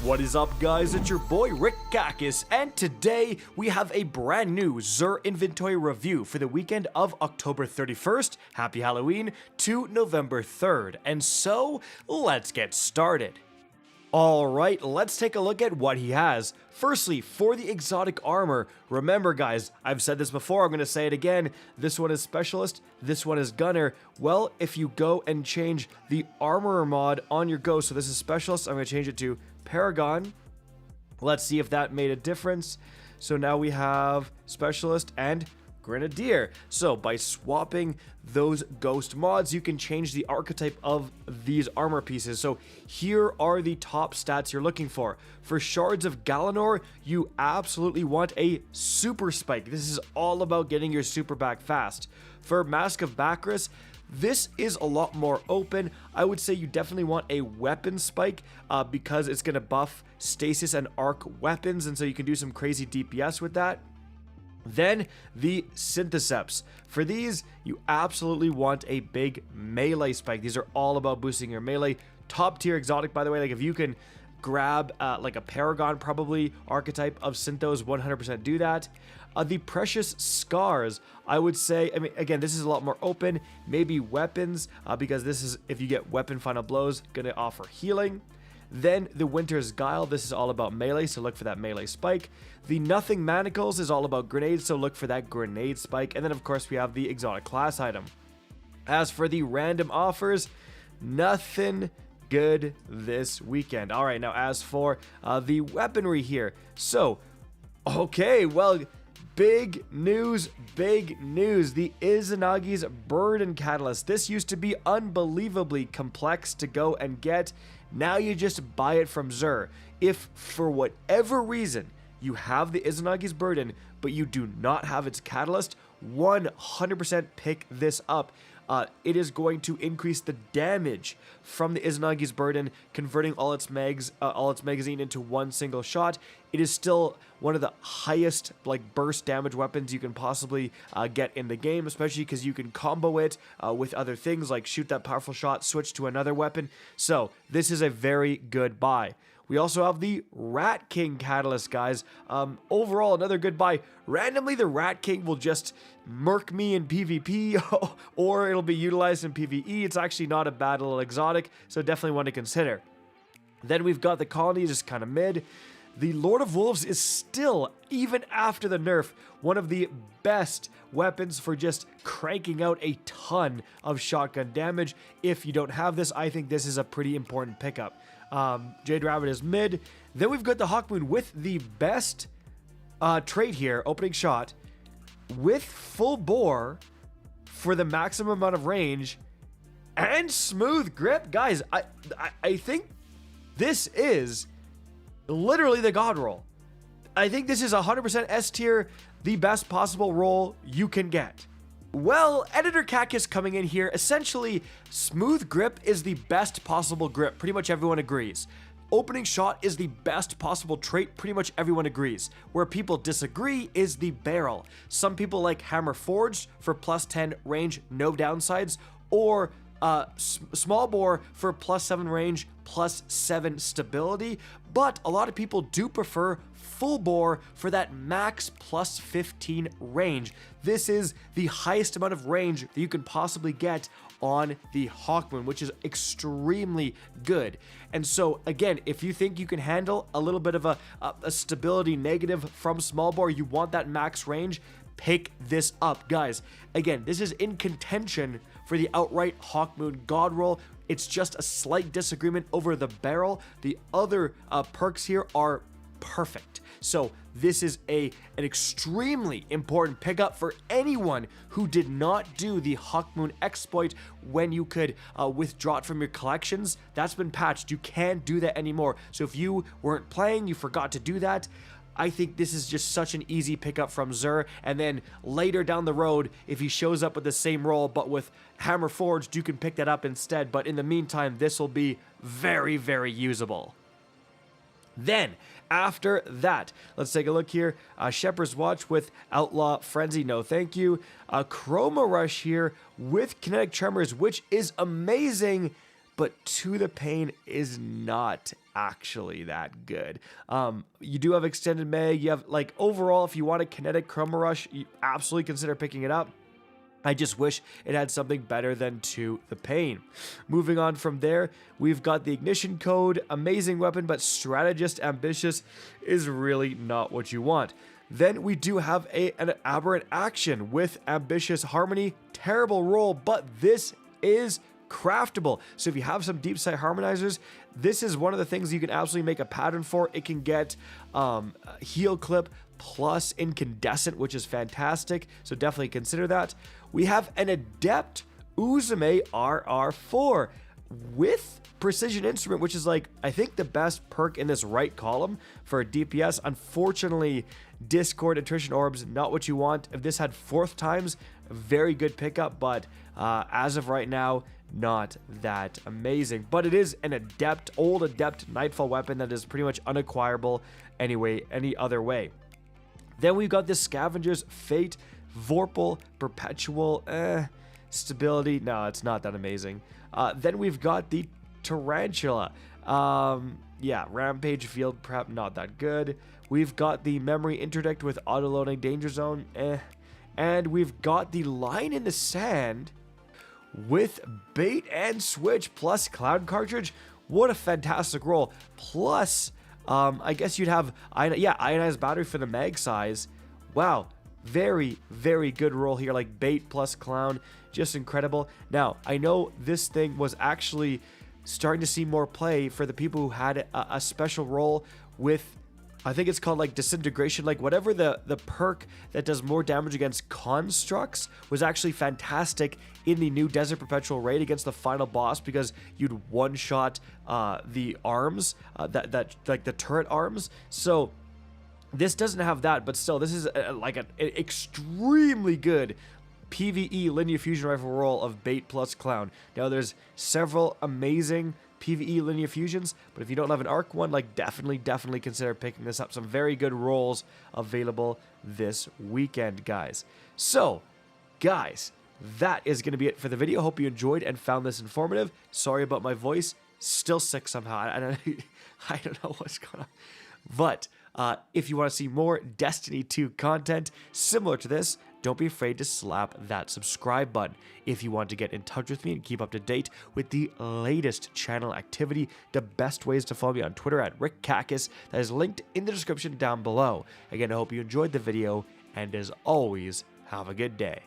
What is up, guys? It's your boy Rick Kakis, and today we have a brand new Xur Inventory review for the weekend of October 31st, happy Halloween, to November 3rd. And so, let's get started. Alright, let's take a look at what he has. Firstly, for the exotic armor, remember guys, I've said this before, I'm going to say it again, this one is Specialist, this one is Gunner. Well, if you go and change the armor mod on your go, so this is Specialist, I'm going to change it to Paragon. Let's see if that made a difference. So now we have Specialist and Grenadier. So by swapping those ghost mods, you can change the archetype of these armor pieces. So here are the top stats you're looking for. For Shards of Galanor, you absolutely want a super spike. This is all about getting your super back fast. For Mask of Bakris, this is a lot more open. I would say you definitely want a weapon spike because it's going to buff stasis and arc weapons, and so you can do some crazy DPS with that. Then the Syntheseps. For these, you absolutely want a big melee spike. These are all about boosting your melee. Top tier exotic, by the way. Like if you can grab like a Paragon probably archetype of Synthos, 100% do that. The Precious Scars, I would say, I mean, again, this is a lot more open. Maybe weapons, because this is, if you get weapon final blows, gonna offer healing. Then the Winter's Guile, this is all about melee, so look for that melee spike. The Nothing Manacles is all about grenades, so look for that grenade spike. And then of course we have the exotic class item. As for the random offers, nothing good this weekend. Alright, now as for the weaponry here. So, okay, well, big news, big news. The Izanagi's Burden Catalyst. This used to be unbelievably complex to go and get. Now you just buy it from Xur. If for whatever reason you have the Izanagi's Burden, but you do not have its Catalyst, 100% pick this up. It is going to increase the damage from the Izanagi's Burden, converting all its magazine into one single shot. It is still one of the highest like burst damage weapons you can possibly get in the game, especially because you can combo it with other things like shoot that powerful shot, switch to another weapon. So this is a very good buy. We also have the Rat King Catalyst, guys. Overall, another good buy. Randomly, the Rat King will just murk me in PvP, or it'll be utilized in PvE. It's actually not a bad little exotic, so definitely one to consider. Then we've got the Colony, just kind of mid. The Lord of Wolves is still, even after the nerf, one of the best weapons for just cranking out a ton of shotgun damage. If you don't have this, I think this is a pretty important pickup. Jade Rabbit is mid. Then we've got the Hawkmoon with the best trait here, opening shot, with full bore for the maximum amount of range and smooth grip. Guys, I think this is literally the God Roll. I think this is 100% S tier, the best possible roll you can get. Well, Editor Kakis coming in here, essentially, smooth grip is the best possible grip. Pretty much everyone agrees. Opening shot is the best possible trait. Pretty much everyone agrees. Where people disagree is the barrel. Some people like Hammer Forged for plus 10 range, no downsides, or small bore for plus 7 range, plus 7 stability, but a lot of people do prefer full bore for that max plus 15 range. This is the highest amount of range that you can possibly get on the Hawkmoon, which is extremely good. And so again, if you think you can handle a little bit of a stability negative from small bore, you want that max range, pick this up, guys. Again, this is in contention for the outright Hawkmoon God Roll. It's just a slight disagreement over the barrel. The other perks here are perfect. So this is an extremely important pickup for anyone who did not do the Hawkmoon exploit when you could withdraw it from your collections. That's been patched. You can't do that anymore. So if you weren't playing, you forgot to do that, I think this is just such an easy pickup from Xur. And then later down the road, if he shows up with the same roll but with Hammer Forged, you can pick that up instead. But in the meantime, this will be very, very usable. Then, after that, let's take a look here. Shepherd's Watch with Outlaw Frenzy, no thank you. Chroma Rush here with Kinetic Tremors, which is amazing, but To the Pain is not actually that good. You do have extended mag, you have like overall, if you want a kinetic Chroma Rush, you absolutely consider picking it up. I just wish it had something better than To the Pain. Moving on from there, we've got the Ignition Code, amazing weapon, but Strategist Ambitious is really not what you want. Then we do have an Aberrant Action with Ambitious Harmony, terrible roll, but this is craftable. So if you have some deep sight harmonizers, this is one of the things you can absolutely make a pattern for. It can get heal clip plus incandescent, which is fantastic. So definitely consider that. We have an Adept Uzume RR4 with Precision Instrument, which is like, I think the best perk in this right column for DPS. Unfortunately, Discord Attrition Orbs, not what you want. If this had 4th times, very good pickup, but as of right now, not that amazing. But it is an Adept, old Adept Nightfall weapon that is pretty much unacquirable any other way. Then we've got the Scavenger's Fate, Vorpal, Perpetual, Stability, no, it's not that amazing. Then we've got the Tarantula. Yeah, Rampage, Field Prep, not that good. We've got the Memory Interdict with Autoloading Danger Zone, and we've got the Line in the Sand with Bait and Switch plus Cloud Cartridge. What a fantastic roll. Plus, I guess you'd have, Ionized Battery for the mag size. Wow, very, very good roll here, like Bait plus Clown, just incredible. Now, I know this thing was actually starting to see more play for the people who had a special roll with, I think it's called like Disintegration, like whatever the perk that does more damage against constructs was actually fantastic in the new Desert Perpetual raid against the final boss, because you'd one-shot the arms, that like the turret arms. So this doesn't have that, but still, this is like an extremely good PvE Linear Fusion Rifle roll of Bait plus Clown. Now, there's several amazing PvE Linear Fusions, but if you don't have an Arc one, like definitely consider picking this up. Some very good rolls available this weekend, guys. So, guys, that is going to be it for the video. Hope you enjoyed and found this informative. Sorry about my voice. Still sick somehow. I don't know what's going on. But if you want to see more Destiny 2 content similar to this, don't be afraid to slap that subscribe button. If you want to get in touch with me and keep up to date with the latest channel activity, the best ways to follow me on Twitter at RickKakis. That is linked in the description down below. Again, I hope you enjoyed the video, and as always, have a good day.